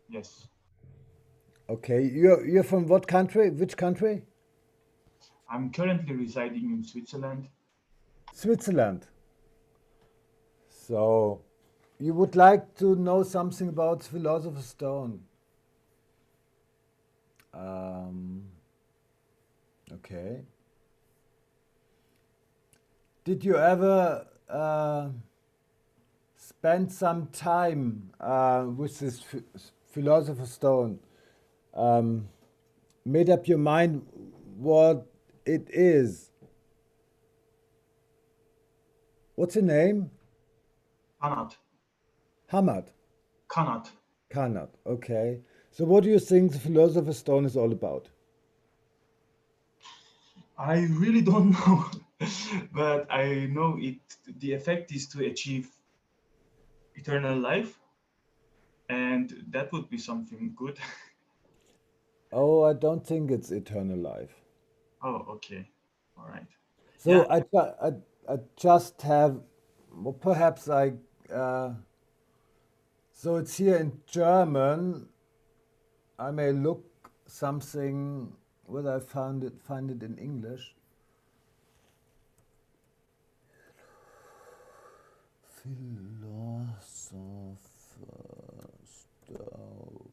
Yes. Okay, you're from what country? Which country? I'm currently residing in Switzerland. Switzerland. So you would like to know something about Philosopher's Stone. Um, okay. Did you ever spend some time with this Philosopher's Stone? Um, Made up your mind what it is. What's your name? Kanat. Hamad. Kanat. Kanat. Okay. So what do you think the Philosopher's Stone is all about? I really don't know, but I know it. The effect is to achieve eternal life, and that would be something good. Oh, I don't think it's eternal life. Oh, okay, all right. Yeah, So I just have, well, perhaps uh, so it's here in German. I may look something whether I find it in English. Philosopher's Stone.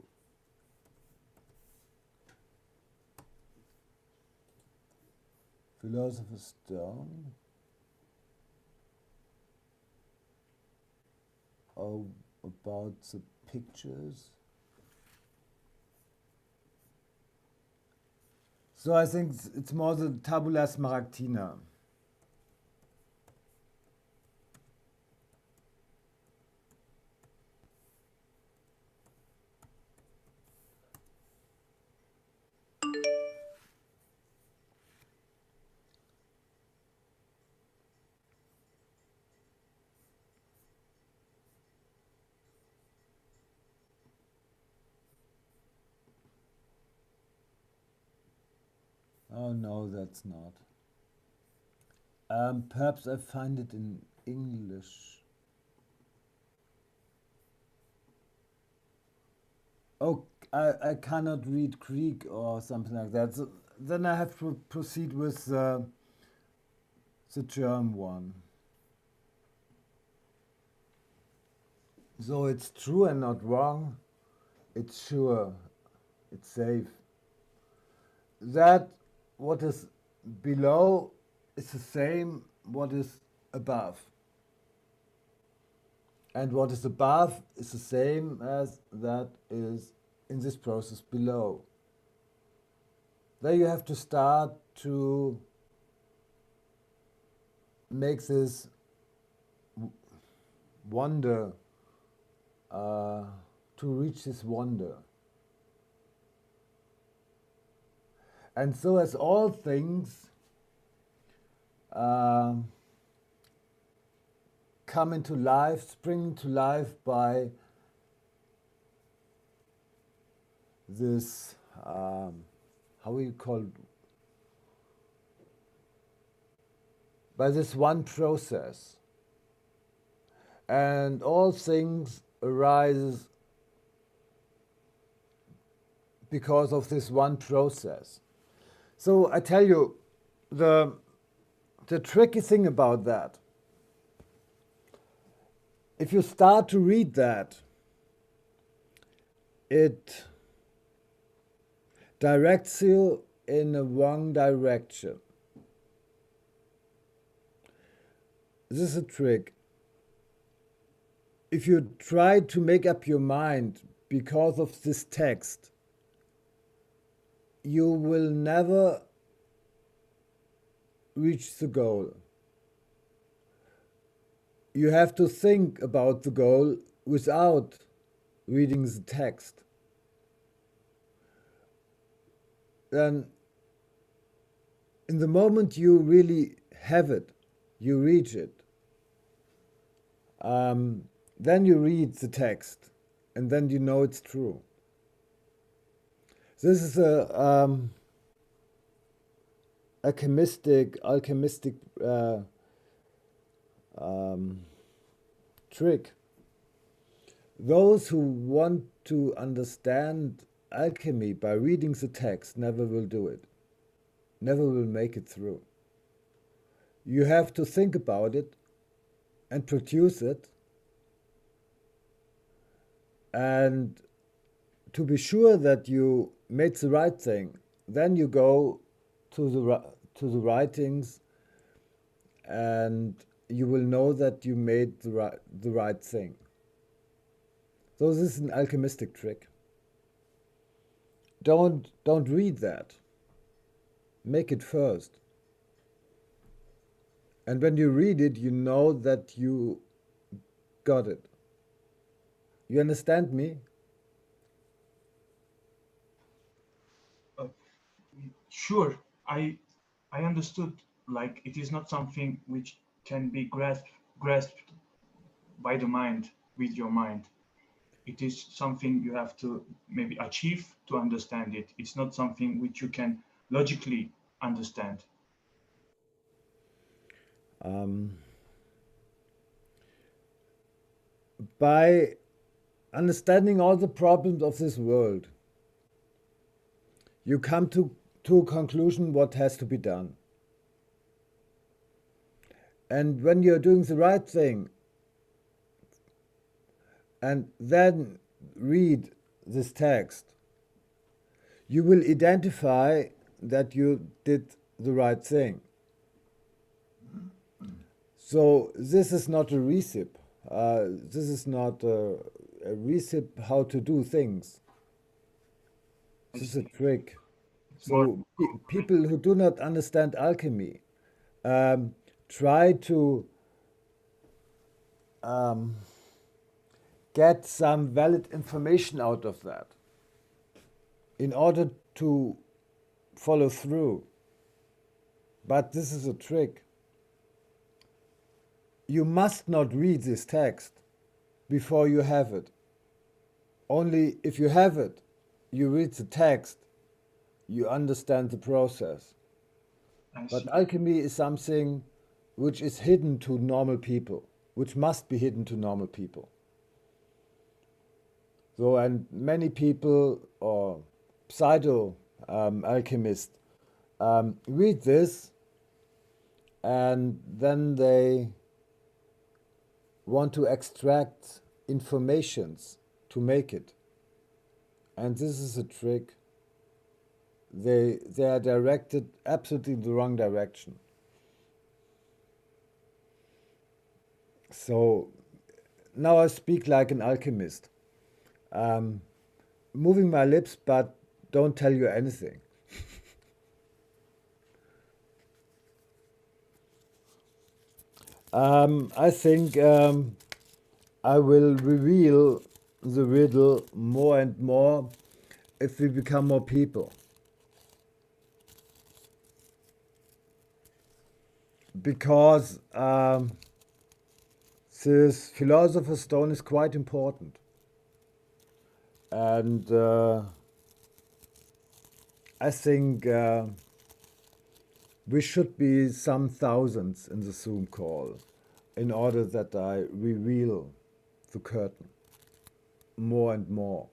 Philosopher's Stone. Oh, about the pictures. So I think it's more the Tabula Smaragdina. Oh no, that's not. Perhaps I find it in English. Oh, I cannot read Greek or something like that. So then I have to proceed with the German one. So it's true and not wrong. It's sure. It's safe. That what is below is the same what is above. And what is above is the same as that is in this process below. There you have to start to make this wonder, uh, to reach this wonder. And so, as all things um come into life, spring into life by this, how you call it, by this one process. And all things arise because of this one process. So I tell you, the the tricky thing about that, if you start to read that, it directs you in a wrong direction. This is a trick. If you try to make up your mind because of this text, you will never reach the goal. You have to think about the goal without reading the text. Then, in the moment you really have it, you reach it, then you read the text, and then you know it's true. This is a alchemistic um, trick Those who want to understand alchemy by reading the text never will do it, never will make it through. You have to think about it and produce it, and to be sure that you made the right thing, then you go to the writings, and you will know that you made the right thing. So this is an alchemistic trick. Don't read that. Make it first. And when you read it, you know that you got it. You understand me? Sure, I understood. Like it is not something which can be grasped by the mind with your mind. It is something you have to maybe achieve to understand it. It's not something which you can logically understand. By understanding all the problems of this world, you come to a conclusion what has to be done. And when you're doing the right thing and then read this text, you will identify that you did the right thing. So this is not a recipe. This is not a recipe how to do things. This is a trick. It's more So people who do not understand alchemy try to get some valid information out of that in order to follow through. But this is a trick. You must not read this text before you have it. Only if you have it, you read the text, you understand the process. I But see. alchemy is something which is hidden to normal people, which must be hidden to normal people. So, and many people or pseudo alchemists read this, and then they want to extract informations to make it. And this is a trick. They are directed absolutely in the wrong direction. So now I speak like an alchemist, moving my lips, but don't tell you anything. I think I will reveal the riddle more and more if we become more people. Because this philosopher's stone is quite important. And I think we should be some thousands in the Zoom call in order that I reveal the curtain more and more.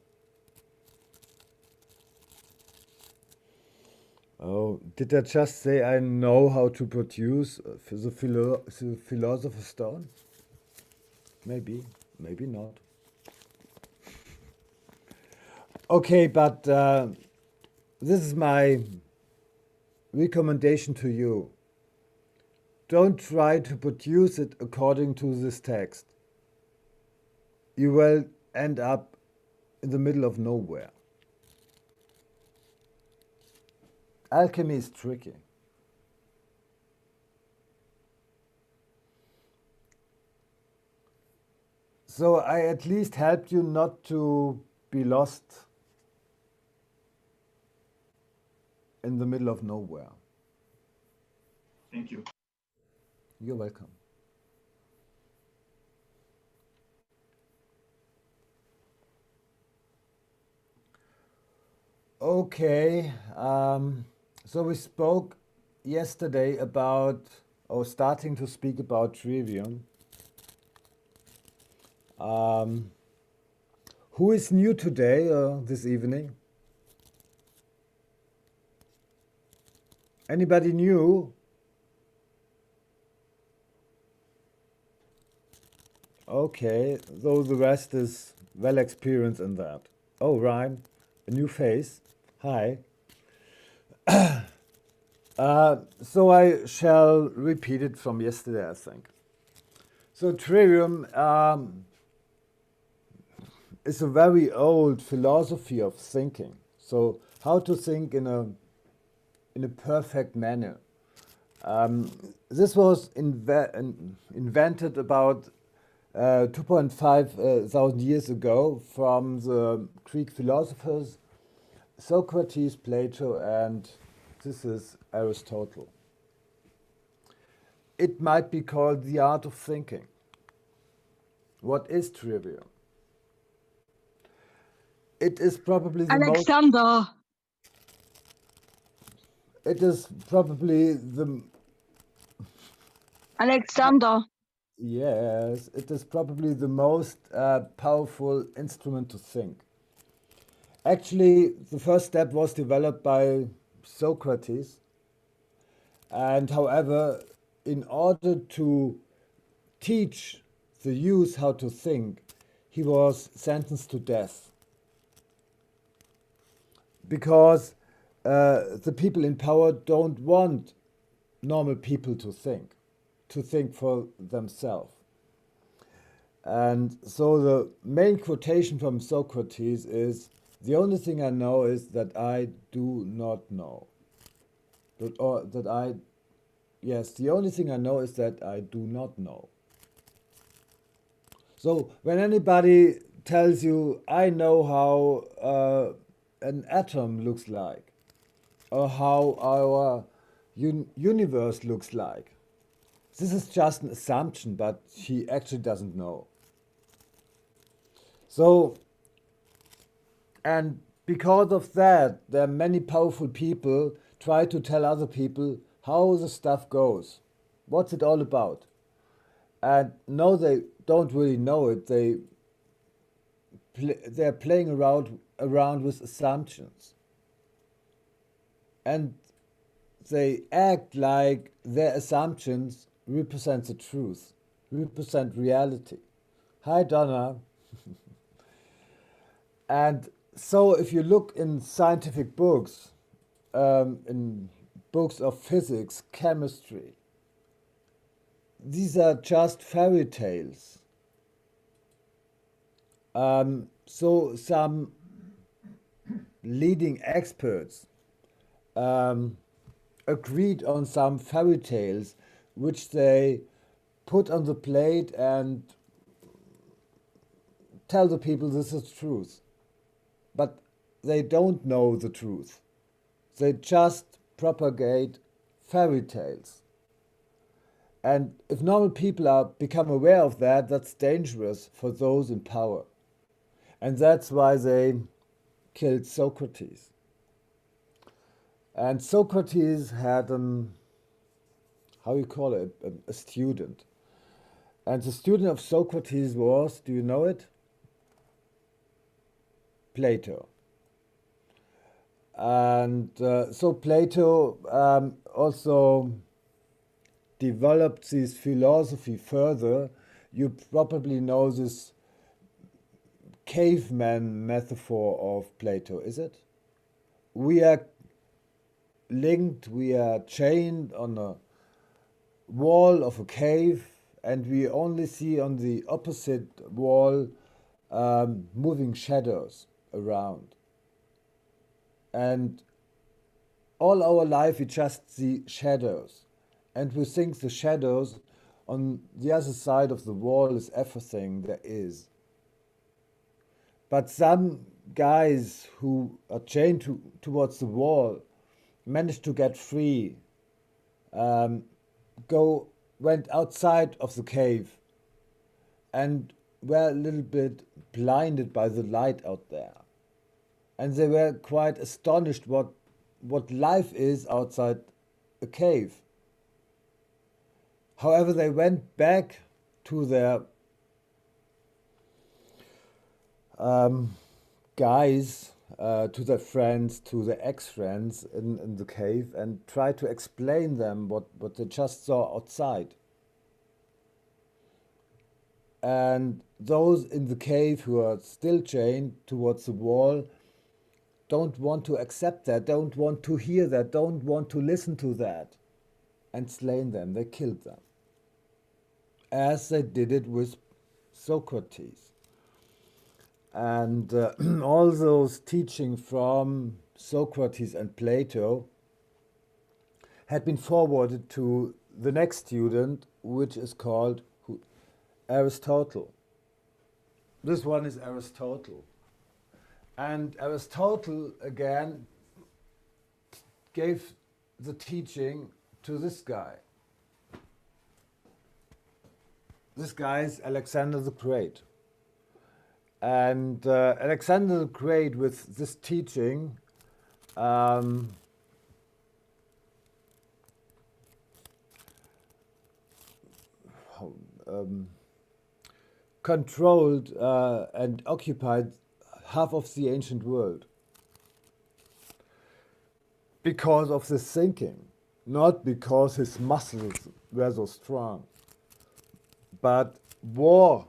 Oh, did I just say I know how to produce the philosopher's stone? Maybe, maybe not. Okay, but this is my recommendation to you. Don't try to produce it according to this text. You will end up in the middle of nowhere. Alchemy is tricky. So I at least helped you not to be lost in the middle of nowhere. Thank you. You're welcome. Okay, so we spoke yesterday about, or starting to speak about trivium. Who is new today or this evening? Anybody new? Okay, though the rest is well experienced in that. Oh, Ryan, a new face. Hi. So I shall repeat it from yesterday, I think. So trivium is a very old philosophy of thinking. So how to think in a perfect manner. This was invented about 2.5 thousand years ago from the Greek philosophers Socrates, Plato, and this is Aristotle. It might be called the art of thinking. What is trivium? It is probably the Alexander. It is probably the. Alexander. Yes, it is probably the most powerful instrument to think. Actually, the first step was developed by Socrates, and however, in order to teach the youth how to think, he was sentenced to death. Because the people in power don't want normal people to think for themselves. And so the main quotation from Socrates is, "The only thing I know is that I do not know." The only thing I know is that I do not know. So when anybody tells you, "I know how an atom looks like," or how our universe looks like, this is just an assumption, but he actually doesn't know. So, and because of that, there are many powerful people try to tell other people how the stuff goes. What's it all about? And no, they don't really know it. They're playing around with assumptions. And they act like their assumptions represent the truth, represent reality. Hi, Donna. And so if you look in scientific books, in books of physics, chemistry, these are just fairy tales. So some leading experts agreed on some fairy tales which they put on the plate and tell the people this is truth. But they don't know the truth. They just propagate fairy tales. And if normal people become aware of that, that's dangerous for those in power. And that's why they killed Socrates. And Socrates had how you call it, a student. And the student of Socrates was, do you know it? Plato. And so Plato also developed this philosophy further. You probably know this caveman metaphor of Plato, is it? We are linked, we are chained on a wall of a cave, and we only see on the opposite wall moving shadows around. And all our life we just see shadows, and we think the shadows on the other side of the wall is everything there is. But some guys who are chained towards the wall managed to get free, went outside of the cave, and were a little bit blinded by the light out there. And they were quite astonished what life is outside a cave. However, they went back to their guys to their friends, to their ex-friends in the cave and try to explain them what they just saw outside. And those in the cave who are still chained towards the wall don't want to accept that, don't want to hear that, don't want to listen to that, and slain them. They killed them, as they did it with Socrates. And all those teaching from Socrates and Plato had been forwarded to the next student, which is called Aristotle. This one is Aristotle. And Aristotle, again, gave the teaching to this guy. This guy is Alexander the Great. And Alexander the Great, with this teaching, controlled and occupied half of the ancient world because of this thinking, not because his muscles were so strong, but war,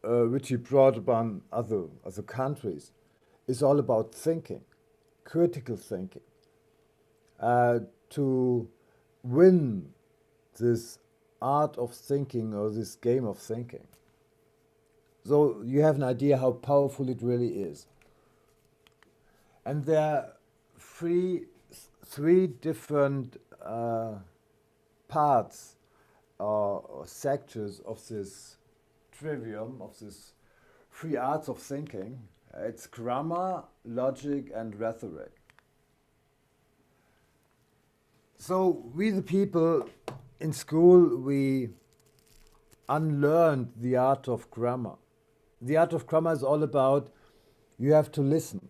which he brought upon other countries, is all about thinking, critical thinking, to win this art of thinking or this game of thinking. So you have an idea how powerful it really is. And there are three different parts or sectors of this trivium, of this three arts of thinking. It's grammar, logic, and rhetoric. So we, the people in school, we unlearned the art of grammar. The art of grammar is all about you have to listen.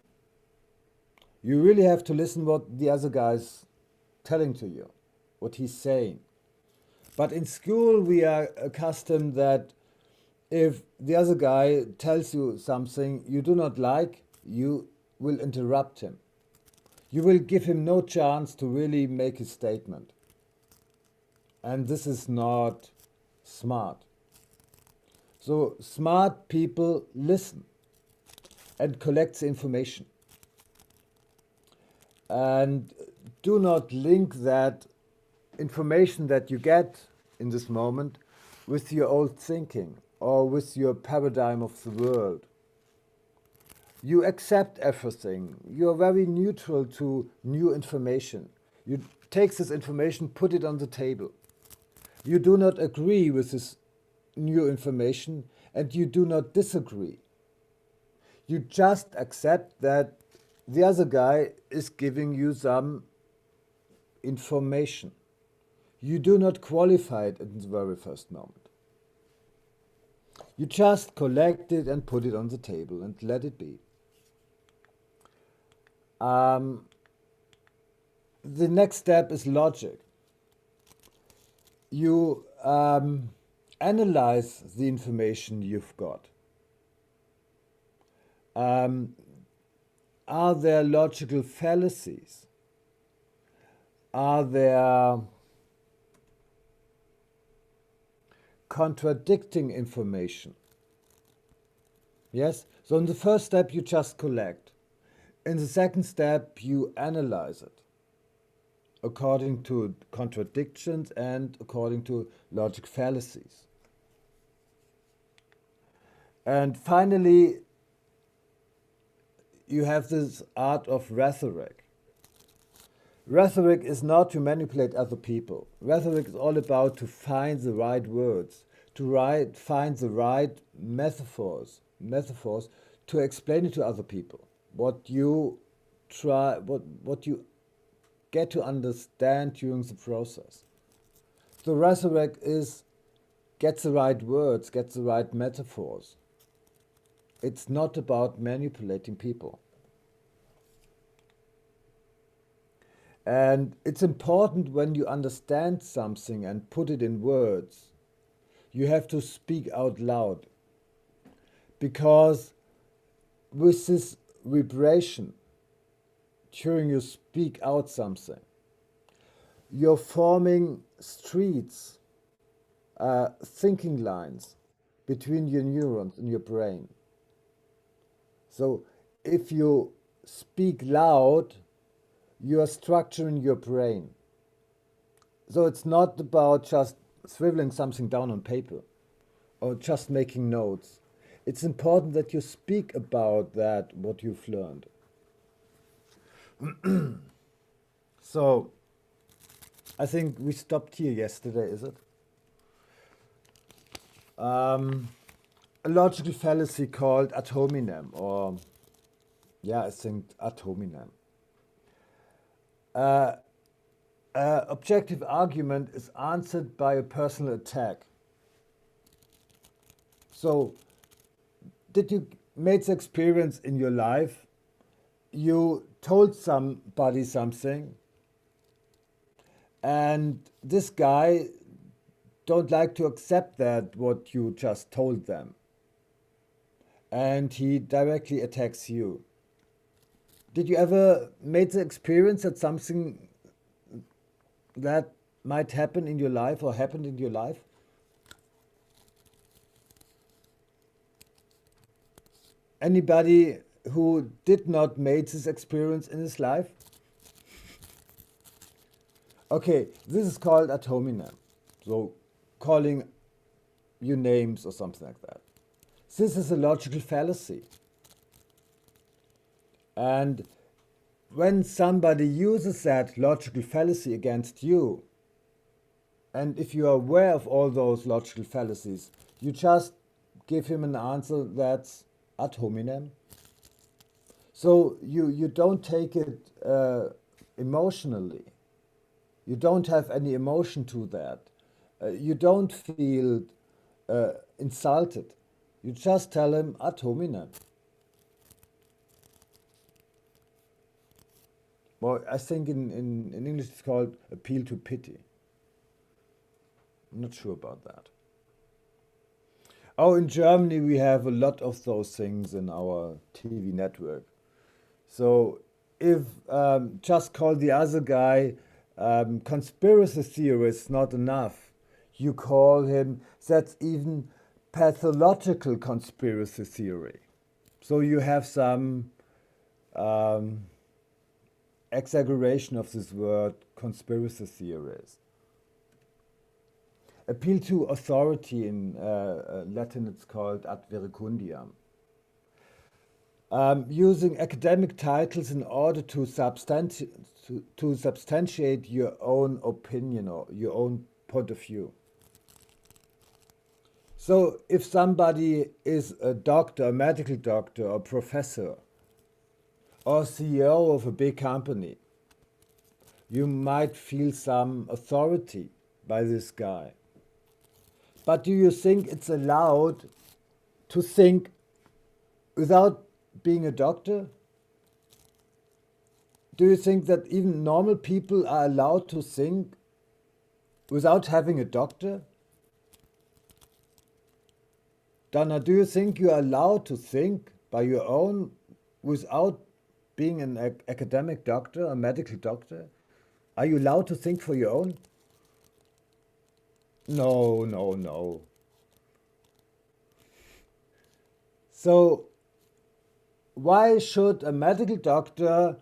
You really have to listen what the other guy's telling to you, what he's saying. But in school, we are accustomed that if the other guy tells you something you do not like, you will interrupt him. You will give him no chance to really make his statement. And this is not smart. So smart people listen and collect the information. And do not link that information that you get in this moment with your old thinking or with your paradigm of the world. You accept everything. You are very neutral to new information. You take this information, put it on the table. You do not agree with this new information and you do not disagree. You just accept that the other guy is giving you some information. You do not qualify it in the very first moment. You just collect it and put it on the table and let it be. The next step is logic. You analyze the information you've got. Are there logical fallacies? Are there contradicting information? Yes? So in the first step, you just collect. In the second step, you analyze it according to contradictions and according to logic fallacies. And finally, you have this art of rhetoric. Rhetoric is not to manipulate other people. Rhetoric is all about to find the right words, to find the right metaphors to explain it to other people. What you get to understand during the process. The rhetoric is get the right words, get the right metaphors. It's not about manipulating people. And it's important when you understand something and put it in words, you have to speak out loud. because with this vibration, during you speak out something, you're forming streets, thinking lines between your neurons in your brain. So if you speak loud, you are structuring your brain. So it's not about just scribbling something down on paper or just making notes. It's important that you speak about that, what you've learned. So I think we stopped here yesterday, is it? A logical fallacy called ad hominem, or yeah, I think ad hominem. Objective argument is answered by a personal attack. So, did you make the experience in your life? You told somebody something, and this guy don't like to accept that what you just told them, and he directly attacks you. Did you ever make the experience that something that might happen in your life or happened in your life? Anybody who did not make this experience in his life? Okay, this is called ad hominem. So calling you names or something like that. This is a logical fallacy. And when somebody uses that logical fallacy against you, and if you are aware of all those logical fallacies, you just give him an answer that's ad hominem. So you don't take it emotionally. You don't have any emotion to that. You don't feel insulted. You just tell him ad hominem. Well, I think in English it's called appeal to pity. I'm not sure about that. Oh, in Germany we have a lot of those things in our TV network. So if just call the other guy conspiracy theorist not enough, you call him, that's even pathological conspiracy theory. So you have some exaggeration of this word conspiracy theories. Appeal to authority, in Latin it's called ad verecundiam. Using academic titles in order to substantiate your own opinion or your own point of view. So if somebody is a doctor, a medical doctor, or professor, or CEO of a big company, you might feel some authority by this guy. But do you think it's allowed to think without being a doctor? Do you think that even normal people are allowed to think without having a doctor? Dana, do you think you are allowed to think by your own without being an academic doctor, a medical doctor? Are you allowed to think for your own? No, no, no. So why should a medical doctor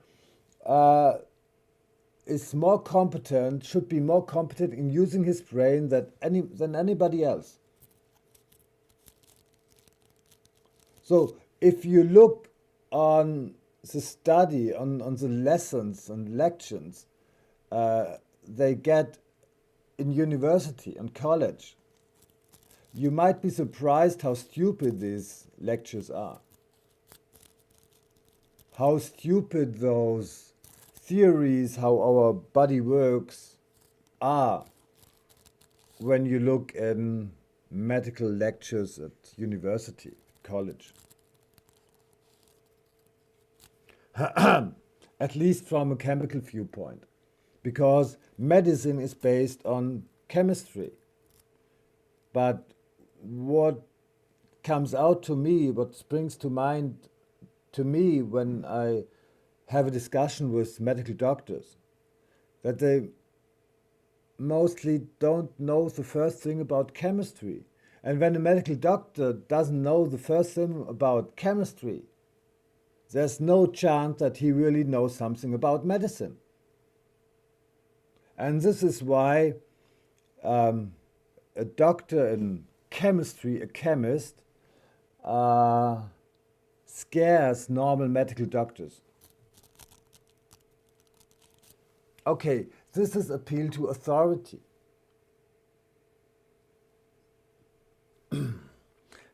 is more competent, should be more competent in using his brain than anybody else? So if you look on the study, on the lessons and lections they get in university and college, you might be surprised how stupid these lectures are. How stupid those theories, how our body works, are when you look in medical lectures at university, college. At least from a chemical viewpoint, because medicine is based on chemistry. But what comes out to me, what springs to mind to me when I have a discussion with medical doctors, that they mostly don't know the first thing about chemistry. And when a medical doctor doesn't know the first thing about chemistry, there's no chance that he really knows something about medicine. And this is why a doctor in chemistry, a chemist, scares normal medical doctors. Okay, this is appeal to authority.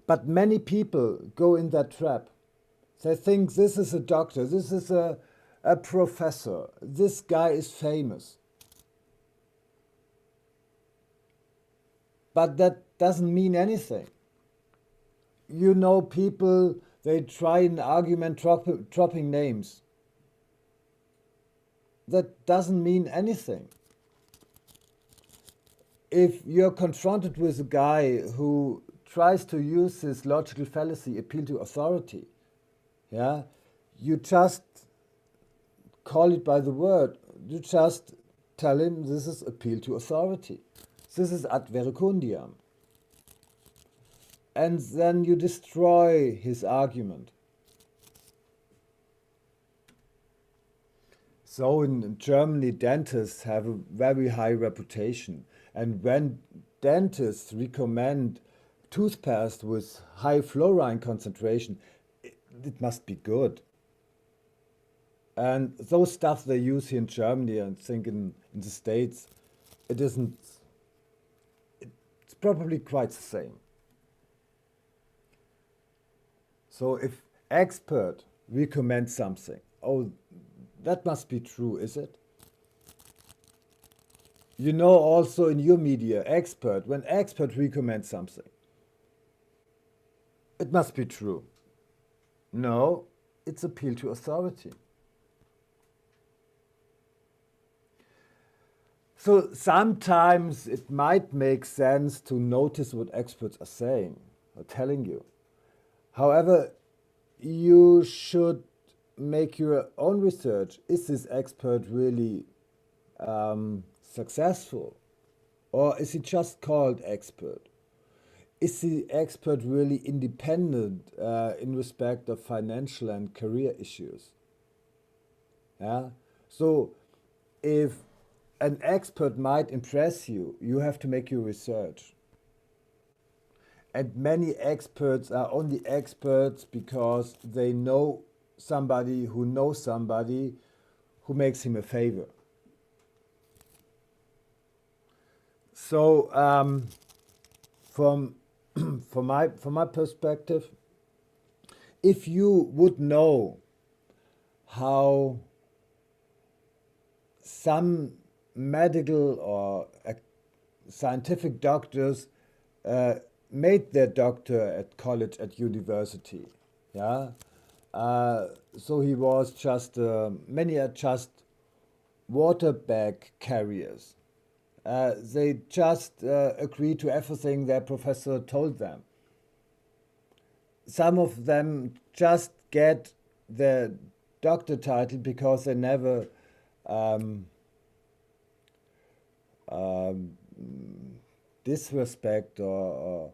But many people go in that trap. They think this is a doctor, this is a professor, this guy is famous. But that doesn't mean anything. You know, people, they try an argument dropping names. That doesn't mean anything. If you're confronted with a guy who tries to use this logical fallacy, appeal to authority, yeah, you just call it by the word. You just tell him this is appeal to authority. This is ad verecundiam. And then you destroy his argument. So in Germany, dentists have a very high reputation. And when dentists recommend toothpaste with high fluorine concentration, it must be good. And those stuff they use here in Germany, and I think in the States, it isn't, it's probably quite the same. So if expert recommends something, oh, that must be true, is it? You know, also in your media, expert, when expert recommends something, it must be true. No, it's appeal to authority. So sometimes it might make sense to notice what experts are saying or telling you. However, you should make your own research. Is this expert really successful? Or is he just called expert? Is the expert really independent in respect of financial and career issues? Yeah? So if an expert might impress you, you have to make your research. And many experts are only experts because they know somebody who knows somebody who makes him a favor. So from my perspective, if you would know how some medical or scientific doctors made their doctor at college, at university, yeah. So he was just many are just water bag carriers. They just agree to everything their professor told them. Some of them just get their doctor title because they never disrespect or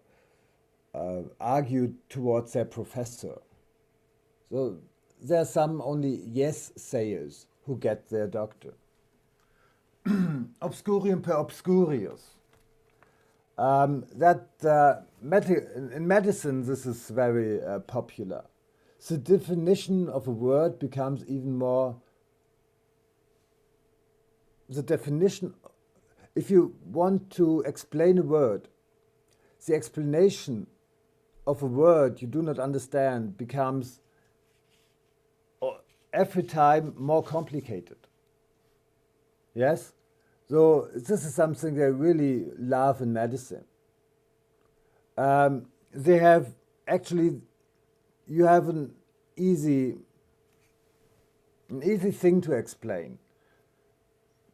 argue towards their professor. So there are some only yes-sayers who get their doctor. Obscurium per obscurius. In medicine, this is very popular. The definition of a word becomes even more. The definition, if you want to explain a word, the explanation of a word you do not understand becomes every time more complicated. Yes? So this is something they really love in medicine. They have actually, you have an easy thing to explain,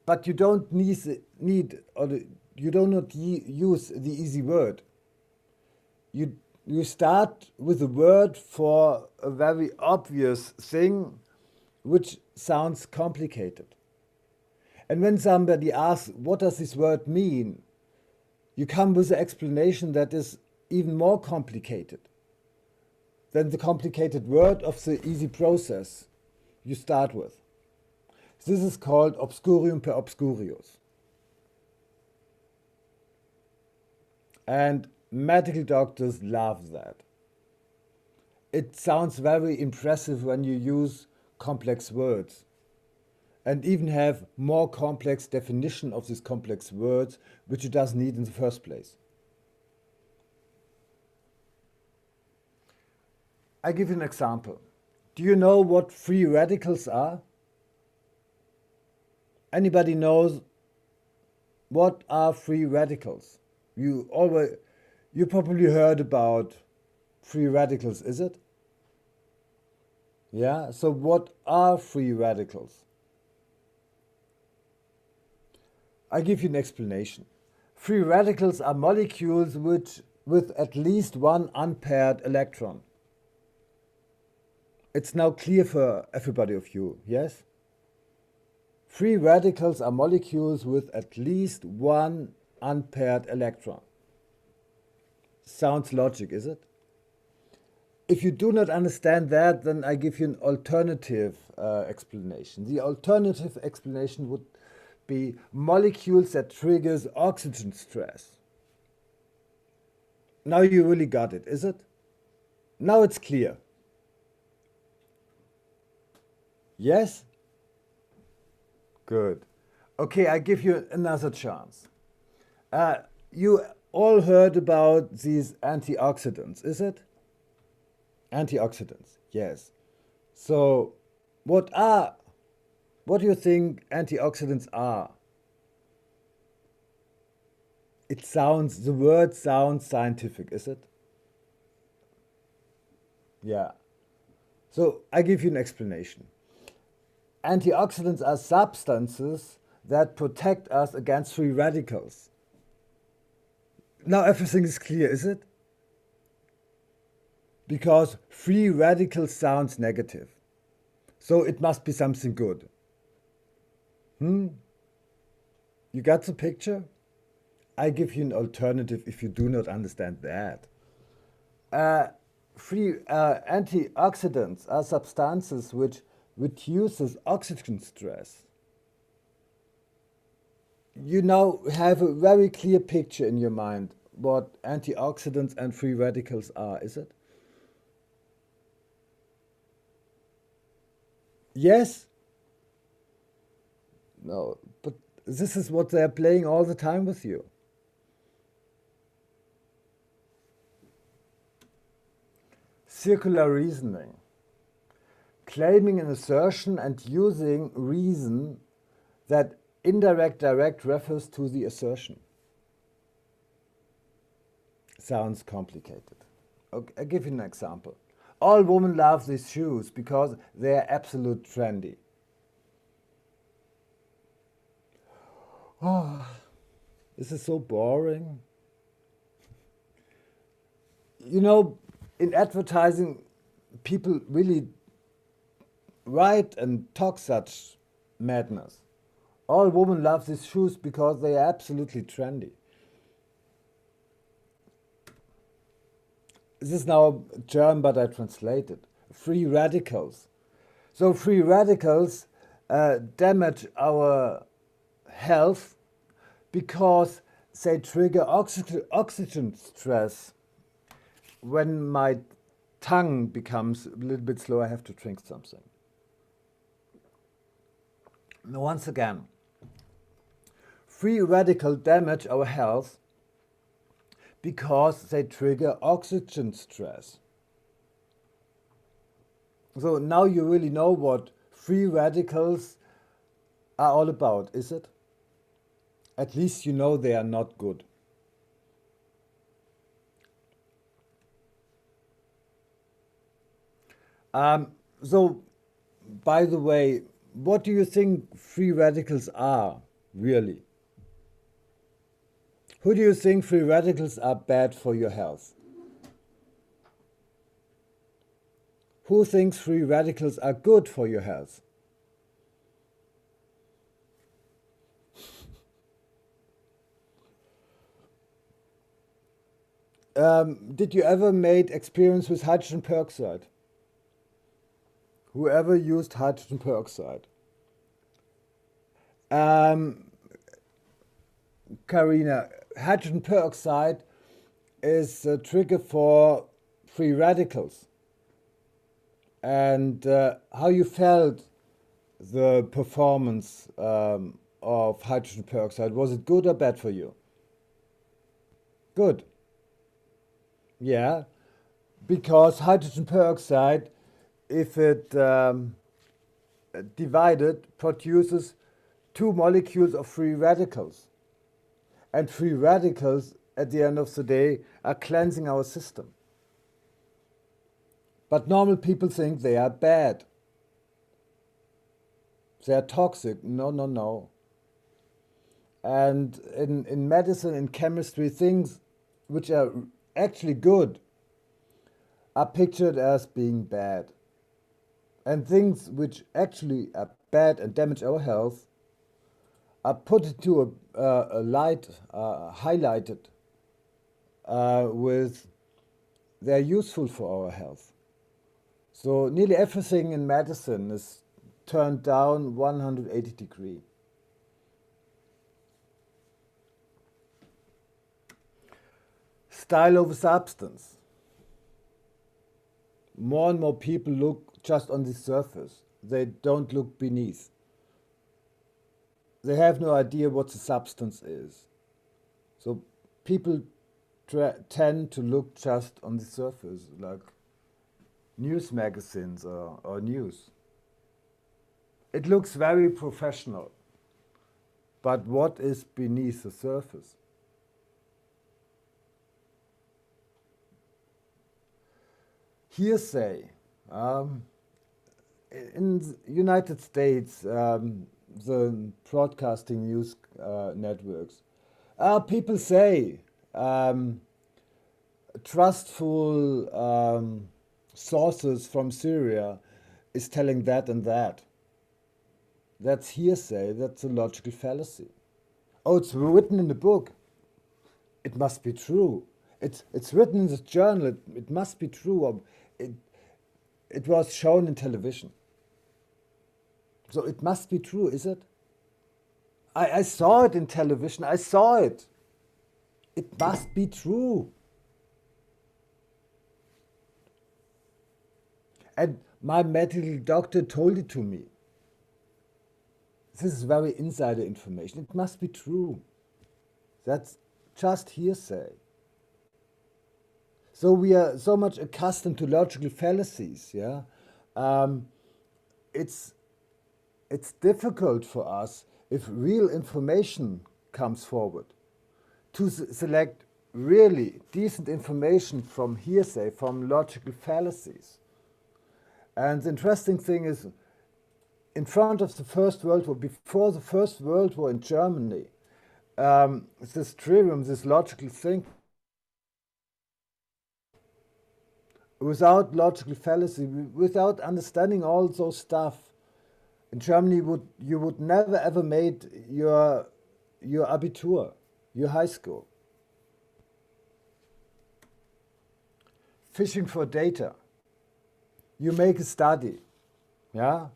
but you don't need or you do not use the easy word. You you start with a word for a very obvious thing which sounds complicated. And when somebody asks, what does this word mean? You come with an explanation that is even more complicated than the complicated word of the easy process you start with. This is called obscurium per obscurius. And medical doctors love that. It sounds very impressive when you use complex words and even have more complex definition of these complex words which you doesn't need in the first place. I give you an example. Do you know what free radicals are? Anybody knows what are free radicals? You probably heard about free radicals, is it? Yeah, so what are free radicals? I give you an explanation. Free radicals are molecules with at least one unpaired electron. It's now clear for everybody of you, yes? Free radicals are molecules with at least one unpaired electron. Sounds logic, is it? If you do not understand that, then I give you an alternative explanation. The alternative explanation would be molecules that triggers oxygen stress. Now you really got it, is it? Now it's clear. Yes? Good. Okay, I give you another chance. You all heard about these antioxidants, is it? Antioxidants, yes. So, what do you think antioxidants are? The word sounds scientific, is it? Yeah. So, I give you an explanation. Antioxidants are substances that protect us against free radicals. Now everything is clear, is it? Because free radicals sounds negative. So it must be something good. You got the picture? I give you an alternative if you do not understand that. Antioxidants are substances which reduces oxygen stress. You now have a very clear picture in your mind what antioxidants and free radicals are, is it? Yes? No, but this is what they're playing all the time with you. Circular reasoning. Claiming an assertion and using reason that direct refers to the assertion. Sounds complicated. Okay, I'll give you an example. All women love these shoes because they're absolute trendy. Oh, this is so boring. You know, in advertising, people really write and talk such madness. All women love these shoes because they are absolutely trendy. This is now German, but I translate it. Free radicals. So free radicals damage our health because they trigger oxygen stress. When my tongue becomes a little bit slow, I have to drink something. Now, once again, free radicals damage our health because they trigger oxygen stress. So now you really know what free radicals are all about, is it? At least you know they are not good. So, by the way, what do you think free radicals are, really? Who do you think free radicals are bad for your health? Who thinks free radicals are good for your health? Did you ever made experience with hydrogen peroxide? Whoever used hydrogen peroxide? Karina, hydrogen peroxide is a trigger for free radicals. And how you felt the performance of hydrogen peroxide? Was it good or bad for you? Good. Yeah, because hydrogen peroxide, if it divided, produces 2 molecules of free radicals. And free radicals, at the end of the day, are cleansing our system. But normal people think they are bad. They are toxic. No, no, no. And in medicine, in chemistry, things which are actually good are pictured as being bad. And things which actually are bad and damage our health are put into a light, highlighted with they're useful for our health. So nearly everything in medicine is turned down 180 degrees. Style over substance. More and more people look just on the surface. They don't look beneath. They have no idea what the substance is. So people tend to look just on the surface, like news magazines or news. It looks very professional. But what is beneath the surface? Hearsay. In the United States, the broadcasting news networks, people say trustful sources from Syria is telling that and that. That's hearsay. That's a logical fallacy. Oh, it's written in the book. It must be true. It's written in this journal. It must be true. Or it was shown in television. So it must be true, is it? I saw it in television. I saw it. It must be true. And my medical doctor told it to me. This is very insider information. It must be true. That's just hearsay. So we are so much accustomed to logical fallacies. Yeah, it's difficult for us if real information comes forward to select really decent information from hearsay, from logical fallacies. And the interesting thing is, in front of the First World War, before the First World War in Germany, this trivium, this logical thing, without logical fallacy, without understanding all those stuff, in Germany you would never ever made your Abitur, your high school. Fishing for data. You make a study, yeah,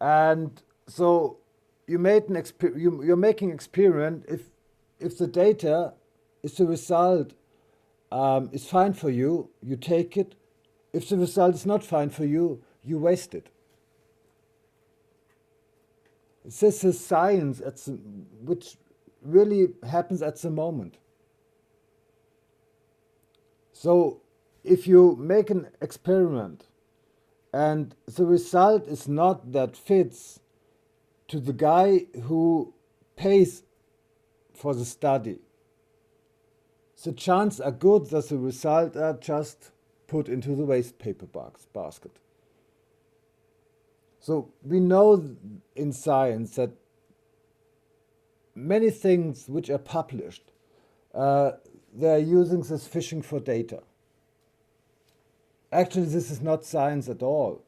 and so you made an you're making experiment. If the data, if the result is fine for you, you take it. If the result is not fine for you, you waste it. This is science which really happens at the moment. So if you make an experiment and the result is not that fits to the guy who pays for the study, the chances are good that the result are just put into the waste paper basket. So we know in science that many things which are published, they're using this fishing for data. Actually, this is not science at all.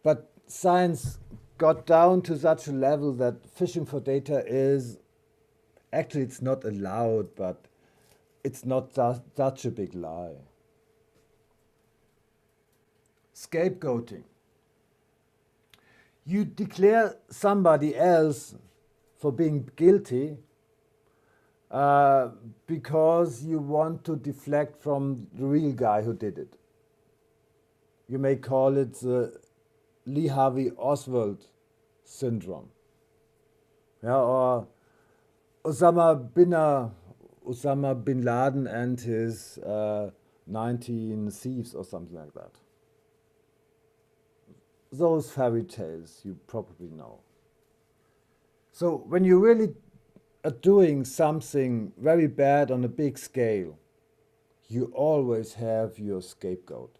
But science got down to such a level that fishing for data is actually it's not allowed, but it's not such a big lie. Scapegoating. You declare somebody else for being guilty uh, because you want to deflect from the real guy who did it. You may call it the Lee Harvey Oswald syndrome. Yeah, or Osama bin Laden and his 19 thieves or something like that. Those fairy tales you probably know. So when you really are doing something very bad on a big scale, you always have your scapegoat.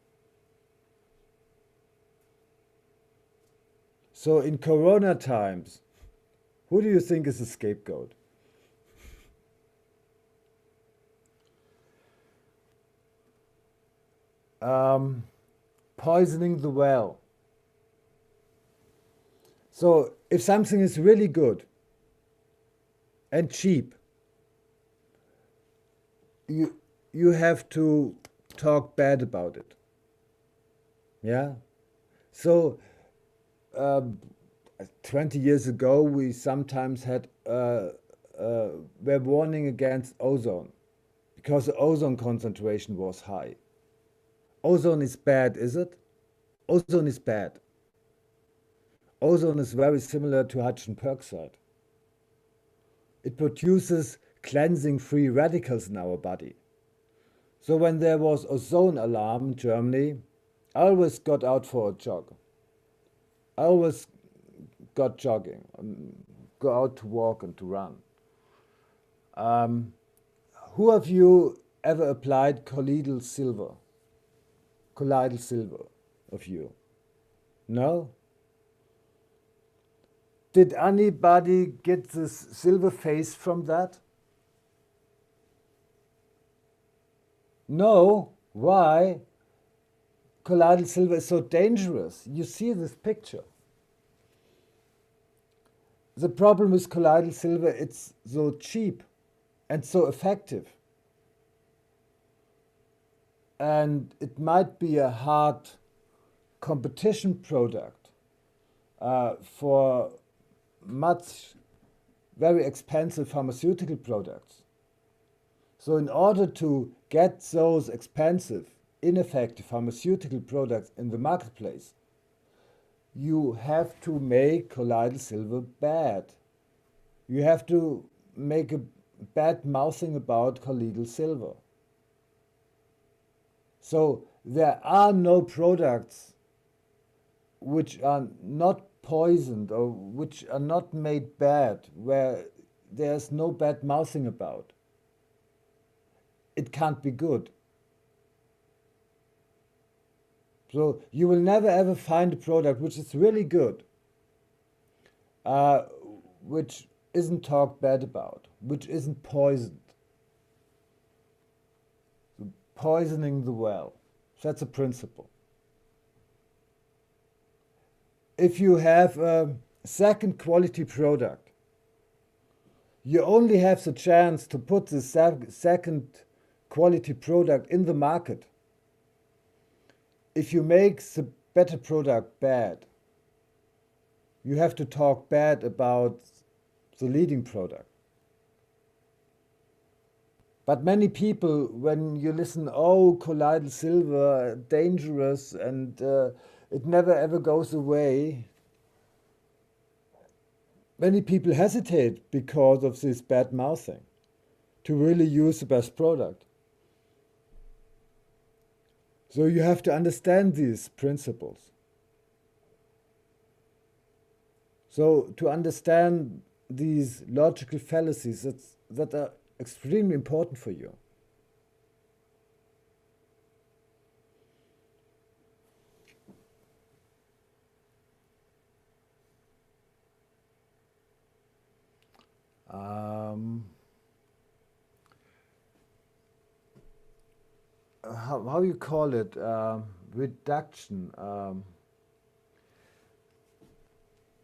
So in Corona times, who do you think is a scapegoat? Poisoning the well. So if something is really good and cheap, you have to talk bad about it. Yeah. So 20 years ago, we sometimes had were warning against ozone because the ozone concentration was high. Ozone is bad, is it? Ozone is bad. Ozone is very similar to hydrogen peroxide. It produces cleansing free radicals in our body. So when there was ozone alarm in Germany, I always got out for a jog. I always got jogging, go out to walk and to run. Who of you ever applied colloidal silver? Colloidal silver of you? No? Did anybody get this silver face from that? No. Why? Colloidal silver is so dangerous. You see this picture. The problem with colloidal silver, it's so cheap and so effective. And it might be a hard competition product for much very expensive pharmaceutical products. So in order to get those expensive, ineffective pharmaceutical products in the marketplace, you have to make colloidal silver bad. You have to make a bad mouthing about colloidal silver. So there are no products which are not poisoned or which are not made bad, where there's no bad mouthing about. It can't be good. So you will never ever find a product which is really good, which isn't talked bad about, which isn't poisoned. Poisoning the well. That's a principle. If you have a second quality product, you only have the chance to put the second quality product in the market if you make the better product bad. You have to talk bad about the leading product. But many people, when you listen, oh, colloidal silver, dangerous, and it never ever goes away, many people hesitate because of this bad mouthing to really use the best product. So you have to understand these principles. So to understand these logical fallacies that are extremely important for you. how you call it, reduction.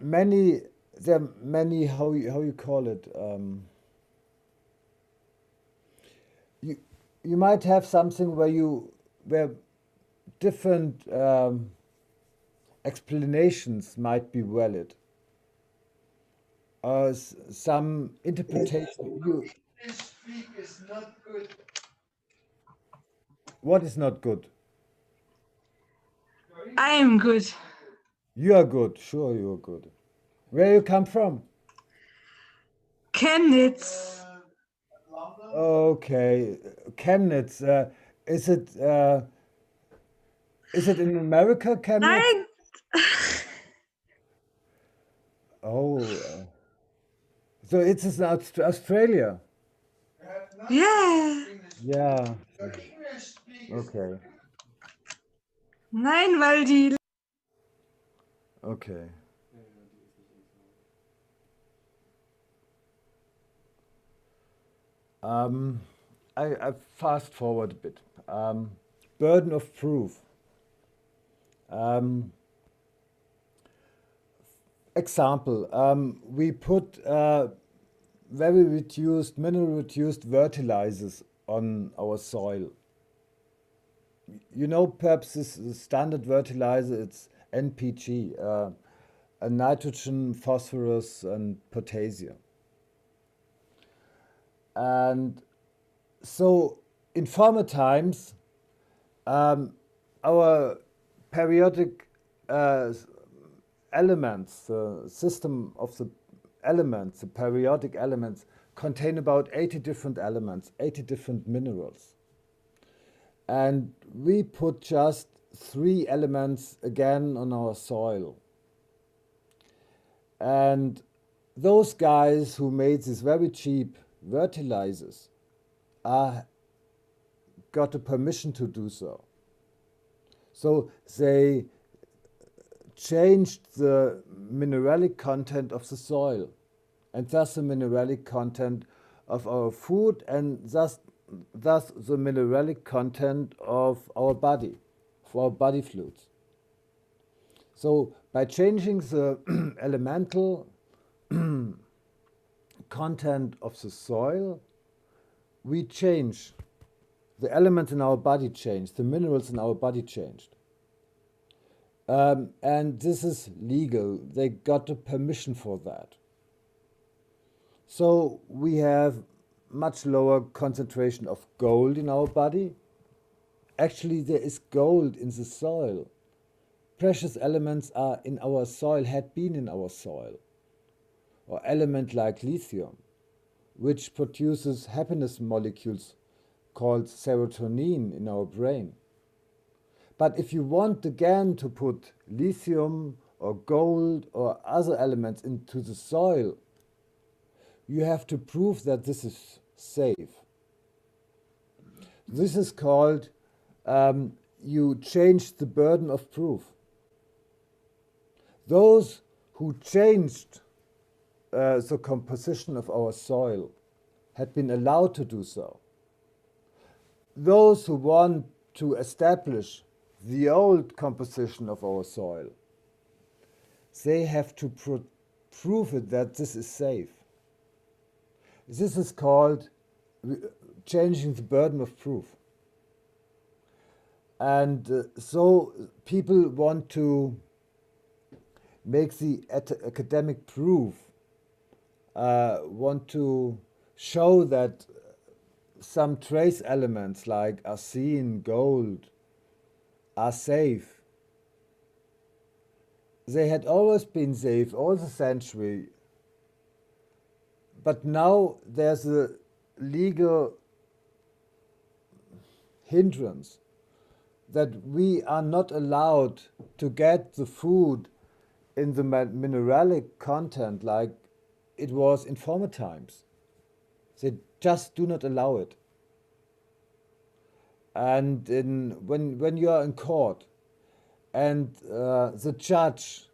Many there are many, how you call it. You you might have something where different explanations might be valid. Some interpretation. What is not good? I am good. You are good. Sure, you are good. Where you come from? Chemnitz. Okay, Chemnitz. Is it uh, is it in America, Chemnitz? Nein. Oh, so it's in Australia. Yeah. Yeah. Okay. Nein, weil die. Okay. Um, I fast forward a bit. Burden of proof. Um, Example. We put very reduced, mineral reduced fertilizers on our soil. You know, perhaps this standard fertilizer, it's NPG, a nitrogen, phosphorus, and potassium. And so in former times, our periodic elements, the system of the elements, the periodic elements, contain about 80 different elements, 80 different minerals. And we put just 3 elements again on our soil. And those guys who made these very cheap fertilizers got a permission to do so. So they changed the mineralic content of the soil and thus the mineralic content of our food and thus the mineralic content of our body, for our body fluids. So by changing the elemental content of the soil, we change the elements in our body changed, the minerals in our body changed. And this is legal. They got a permission for that. So we have much lower concentration of gold in our body. Actually, there is gold in the soil. Precious elements are in our soil, had been in our soil. Or element like lithium, which produces happiness molecules called serotonin in our brain. But if you want again to put lithium or gold or other elements into the soil, you have to prove that this is safe. This is called, you change the burden of proof. Those who changed the composition of our soil had been allowed to do so. Those who want to establish the old composition of our soil, they have to prove it that this is safe. This is called changing the burden of proof. And so people want to make the academic proof, want to show that some trace elements like arsine, gold, are safe. They had always been safe all the century, but now there's a legal hindrance that we are not allowed to get the food in the mineralic content like it was in former times. They just do not allow it. And when you are in court and the judge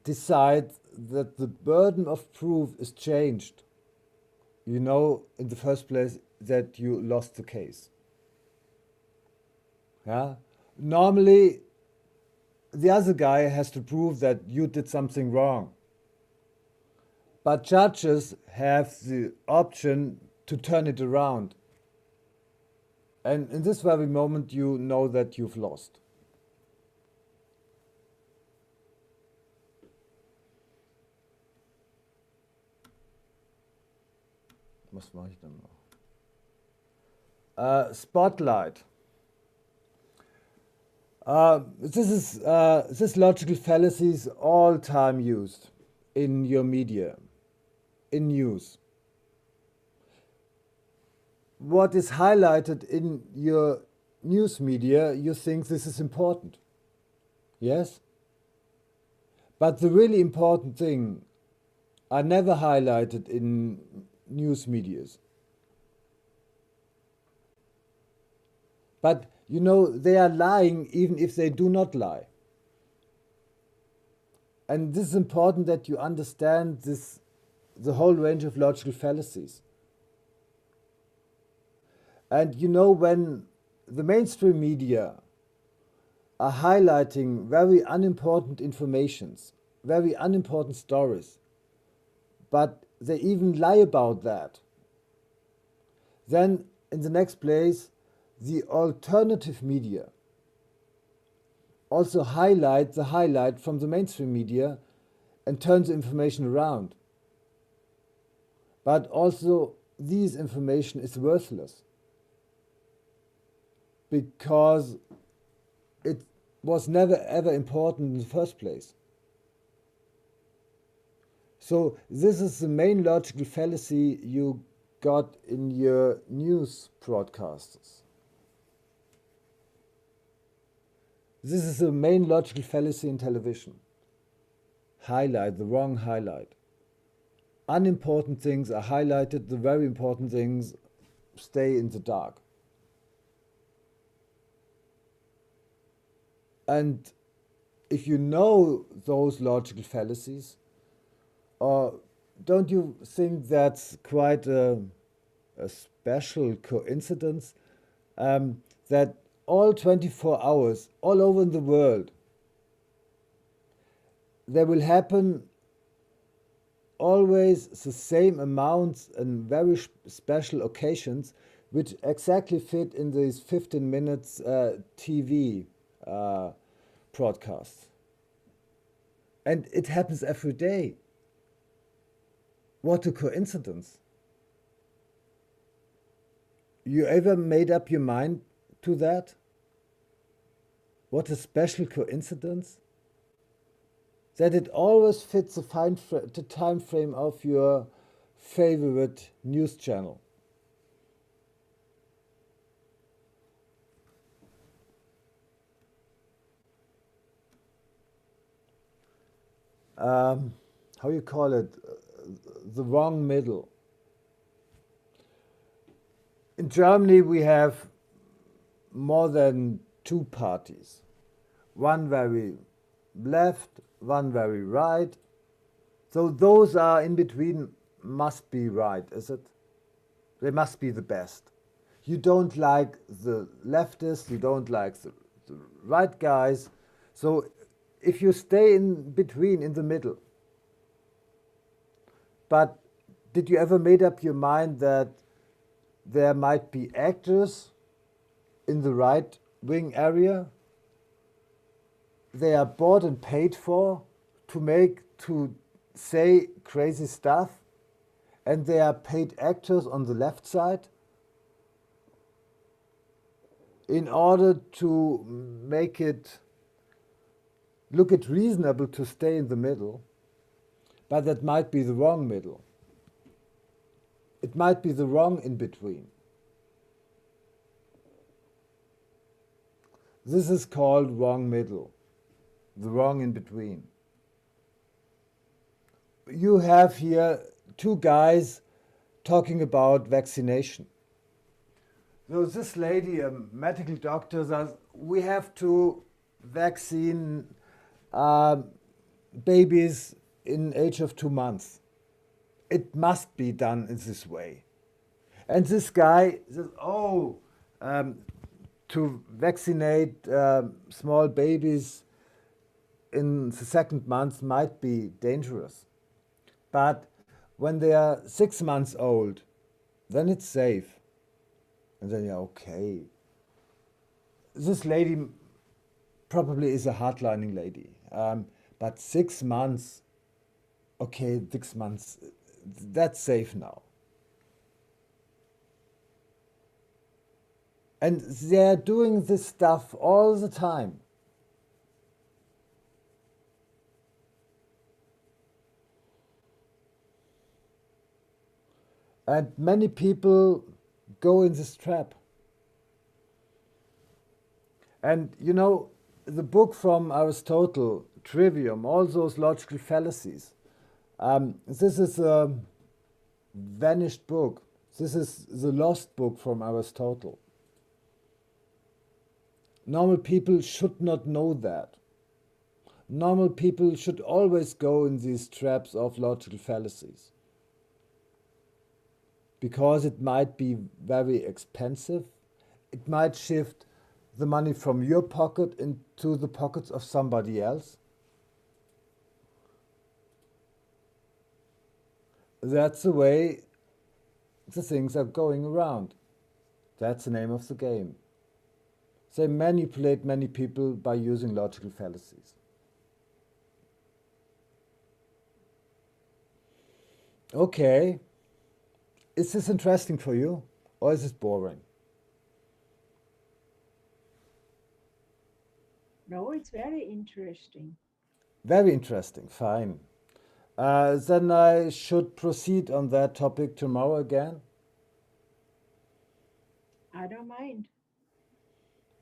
decides that the burden of proof is changed, you know in the first place that you lost the case. Yeah? Normally, the other guy has to prove that you did something wrong. But judges have the option to turn it around. And in this very moment, you know that you've lost. Was mache ich denn noch? Spotlight. This logical fallacy is all time used in your media, in news. What is highlighted in your news media, you think this is important. Yes? But the really important thing are never highlighted in news medias. But you know, they are lying even if they do not lie. And this is important that you understand this, the whole range of logical fallacies. And you know, when the mainstream media are highlighting very unimportant informations, very unimportant stories, but they even lie about that, then in the next place, the alternative media also highlight the highlight from the mainstream media and turn the information around. But also this information is worthless because it was never ever important in the first place. So this is the main logical fallacy you got in your news broadcasters. This is the main logical fallacy in television. Highlight, the wrong highlight. Unimportant things are highlighted, the very important things stay in the dark. And if you know those logical fallacies, don't you think that's quite a special coincidence that all 24 hours, all over the world, there will happen always the same amounts and very special occasions which exactly fit in these 15 minutes TV broadcasts. And it happens every day. What a coincidence. You ever made up your mind to that? What a special coincidence. That it always fits the time frame of your favorite news channel. How you call it? The wrong middle. In Germany we have more than two parties. One very left, one very right. So those are in between must be right, is it? They must be the best. You don't like the leftists, you don't like the right guys. So if you stay in between, in the middle. But did you ever made up your mind that there might be actors in the right wing area? They are bought and paid for to say crazy stuff, and they are paid actors on the left side in order to make it look it reasonable to stay in the middle, but that might be the wrong middle. It might be the wrong in between. This is called wrong middle, the wrong in between. You have here two guys talking about vaccination. So this lady, a medical doctor, says we have to vaccine babies in age of 2 months. it must be done in this way. And this guy says, oh, to vaccinate small babies in the second month might be dangerous. But when they are 6 months old, then it's safe. And then you're okay. This lady probably is a hardlining lady. But 6 months, okay, 6 months, that's safe now. And they're doing this stuff all the time. And many people go in this trap. And you know, the book from Aristotle, Trivium, all those logical fallacies, this is a vanished book. This is the lost book from Aristotle. Normal people should not know that. Normal people should always go in these traps of logical fallacies, because it might be very expensive. It might shift the money from your pocket into the pockets of somebody else. That's the way the things are going around. That's the name of the game. They manipulate many people by using logical fallacies. Okay. Is this interesting for you, or is it boring? No, it's very interesting. Very interesting, fine. Then I should proceed on that topic tomorrow again. I don't mind.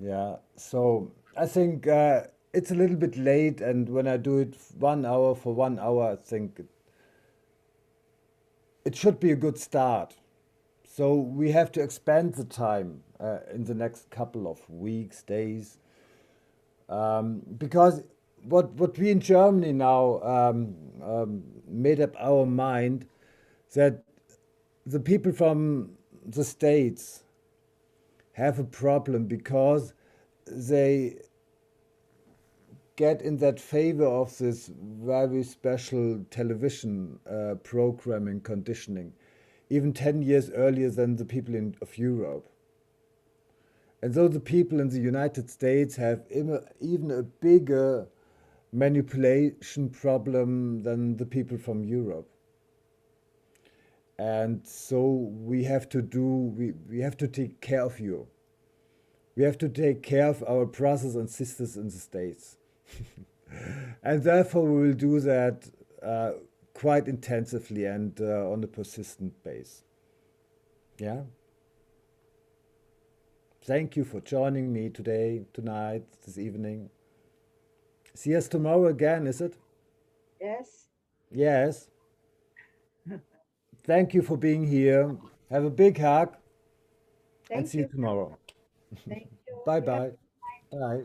Yeah, so I think it's a little bit late, and when I do it 1 hour for 1 hour, I think it should be a good start. So we have to expand the time in the next couple of weeks, days, because what we in Germany now made up our mind that the people from the States have a problem because they get in that favor of this very special television programming conditioning, even 10 years earlier than the people of Europe. And so the people in the United States have even a bigger manipulation problem than the people from Europe. And so we have to take care of you. We have to take care of our brothers and sisters in the States. And therefore we will do that quite intensively and on a persistent base. Yeah? Thank you for joining me today, tonight, this evening. See us tomorrow again, is it? Yes. Yes. Thank you for being here. Have a big hug and Thank see you you. tomorrow. Thank you. Bye-bye. Bye.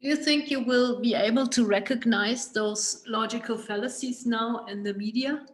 Do you think you will be able to recognize those logical fallacies now in the media?